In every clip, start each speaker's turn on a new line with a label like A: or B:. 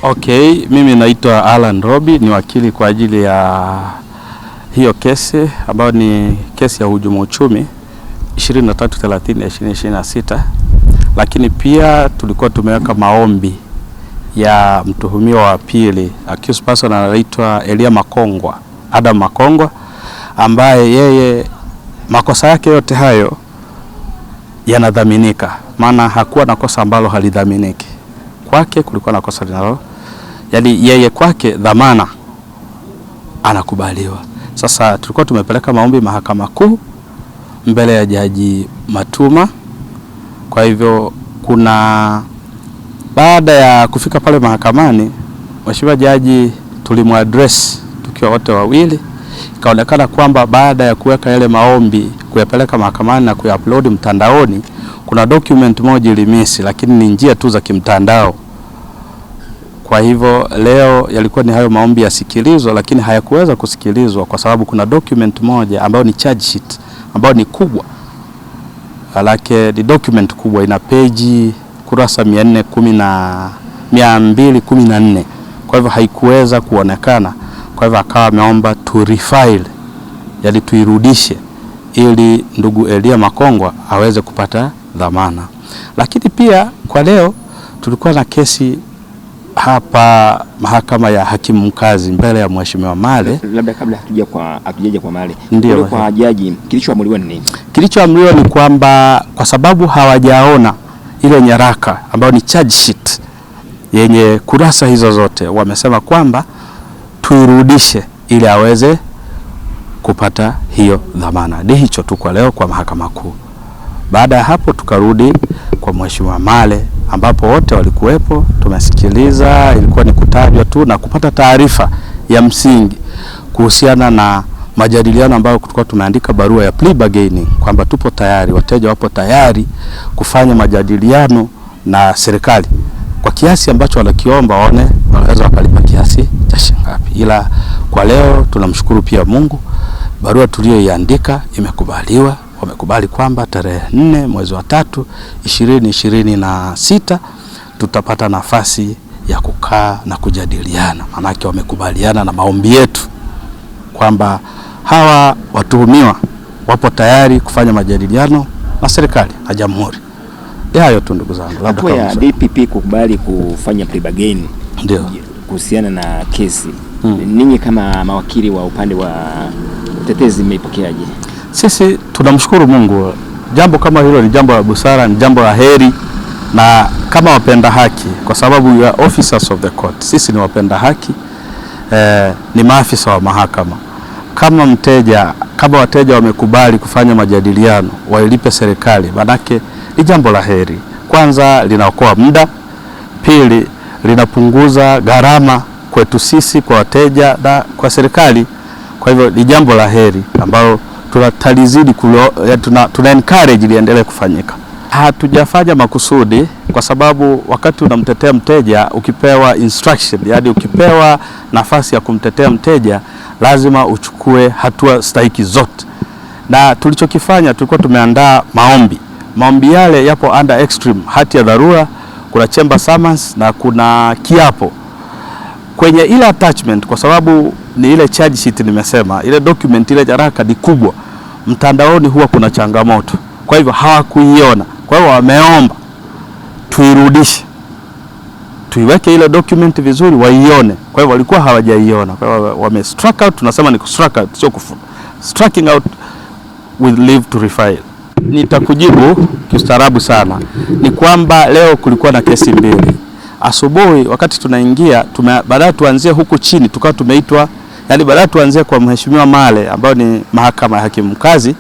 A: Okay, mimi naitwa Alan Robi, ni wakili kwa ajili ya hiyo kesi ambayo ni kesi ya hujumu uchumi 23/30/2026, lakini pia tulikuwa tumeweka maombi ya mtuhumiwa wa pili, accused person anaitwa Elia Makongwa, Adam Makongwa, ambaye yeye makosa yake yote hayo yanadhaminika, maana hakuwa na kosa ambalo halidhaminiki. Kwake kulikuwa na kosa linalo, yaani yeye kwake dhamana anakubaliwa. Sasa tulikuwa tumepeleka maombi Mahakama Kuu mbele ya Jaji Matuma. Kwa hivyo baada ya kufika pale mahakamani, Mheshimiwa Jaji tulimuaddress tukiwa wote wawili. Ikaonekana kwamba baada ya kuweka yale maombi kuyapeleka mahakamani na kuyaupload mtandaoni, kuna document moja ilimisi, lakini ni njia tu za kimtandao. Kwa hivyo leo yalikuwa ni hayo maombi yasikilizwa, lakini hayakuweza kusikilizwa kwa sababu kuna document moja ambayo ni charge sheet ambayo ni kubwa. Alake ni document kubwa, ina page kurasa 214. Kwa hivyo haikuweza kuonekana. Kwa hivyo akawa ameomba to refile, yaani tuirudishe ili ndugu Elia Makongwa aweze kupata dhamana. Lakini pia kwa leo tulikuwa na kesi hapa mahakama ya hakimu mkazi mbele ya Mheshimiwa Male.
B: Labda kabla hatujaja kwa Male,
A: ndio
B: kwa jaji, kilichoamriwa ni nini?
A: Kilichoamriwa ni kwamba kwa sababu hawajaona ile nyaraka ambayo ni charge sheet yenye kurasa hizo zote, wamesema kwamba tuirudishe ili aweze kupata hiyo dhamana. Ni hicho tu kwa leo kwa Mahakama Kuu. Baada ya hapo tukarudi kwa Mheshimiwa Male ambapo wote walikuwepo, tumesikiliza. Ilikuwa ni kutajwa tu na kupata taarifa ya msingi kuhusiana na majadiliano ambayo tulikuwa tumeandika barua ya plea bargaining kwamba tupo tayari, wateja wapo tayari kufanya majadiliano na serikali kwa kiasi ambacho wanakiomba, waone wanaweza wakalipa kiasi cha shilingi ngapi. Ila kwa leo tunamshukuru pia Mungu, barua tuliyoiandika imekubaliwa. Wamekubali kwamba tarehe 4 mwezi wa 3 2026 tutapata nafasi ya kukaa na kujadiliana. Maanake wamekubaliana na maombi yetu kwamba hawa watuhumiwa wapo tayari kufanya majadiliano na serikali na jamhuri. Hayo tu ndugu zangu.
B: Labda kwa DPP kukubali kufanya plea bargaining
A: ndio
B: kuhusiana na kesi, ninyi kama mawakili wa upande wa utetezi mmeipokeaje?
A: Sisi tunamshukuru Mungu. Jambo kama hilo ni jambo la busara, ni jambo la heri, na kama wapenda haki, kwa sababu ya officers of the court, sisi ni wapenda haki, ni maafisa wa mahakama. Kama wateja wamekubali kufanya majadiliano, wailipe serikali, manake ni jambo la heri. Kwanza linaokoa muda, pili linapunguza gharama kwetu sisi, kwa wateja na kwa serikali. Kwa hivyo ni jambo la heri ambalo tuna encourage liendelee kufanyika. Hatujafanya makusudi, kwa sababu wakati unamtetea mteja, ukipewa instruction, yaani ukipewa nafasi ya kumtetea mteja, lazima uchukue hatua stahiki zote. Na tulichokifanya, tulikuwa tumeandaa maombi yale yapo under extreme, hati ya dharura, kuna chamber summons na kuna kiapo kwenye ile attachment, kwa sababu ni ile charge sheet. Nimesema ile document, ile nyaraka ni kubwa, mtandaoni huwa kuna changamoto, kwa hivyo hawakuiona. Kwa hivyo wameomba tuirudishe, tuiweke ile document vizuri waione. Kwa hivyo walikuwa hawajaiona, kwa hivyo wame struck out. Tunasema ni struck out, sio kufuta. Striking out with leave to refile. Nitakujibu kiustaarabu sana. Ni kwamba leo kulikuwa na kesi mbili. Asubuhi wakati tunaingia, baada tuanzie huku chini, tukawa tumeitwa, yani baada tuanzie kwa Mheshimiwa Male ambayo ni mahakama ya hakimu mkazi,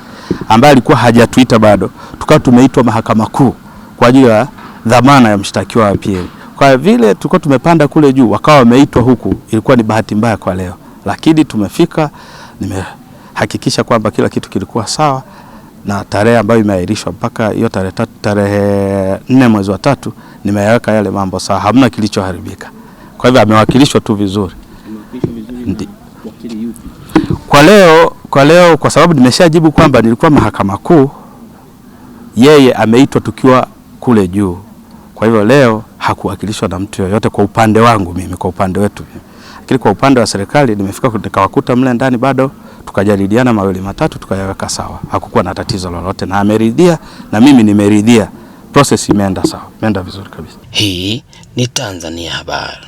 A: ambaye alikuwa hajatuita bado, tukawa tumeitwa Mahakama Kuu kwa ajili ya dhamana ya mshtakiwa wa pili. Kwa vile tulikuwa tumepanda kule juu, wakawa wameitwa huku. Ilikuwa ni bahati mbaya kwa leo, lakini tumefika. Nimehakikisha kwamba kila kitu kilikuwa sawa, na tarehe ambayo imeahirishwa mpaka hiyo tarehe 4 mwezi wa 3 nimeyaweka yale mambo sawa, hamna kilichoharibika. Kwa hivyo amewakilishwa tu vizuri. Wakili yupi? Kwa leo kwa sababu nimeshajibu kwamba nilikuwa Mahakama Kuu, yeye ameitwa tukiwa kule juu. Kwa hivyo leo hakuwakilishwa na mtu yoyote kwa upande wangu mimi, kwa upande wetu mimi. Lakini kwa upande wa serikali nimefika nikawakuta mle ndani bado, tukajadiliana mawili matatu tukayaweka sawa. Hakukuwa na tatizo lolote na ameridhia na mimi nimeridhia. Process imeenda sawa, imeenda vizuri kabisa.
C: Hii ni Tanzania Habari.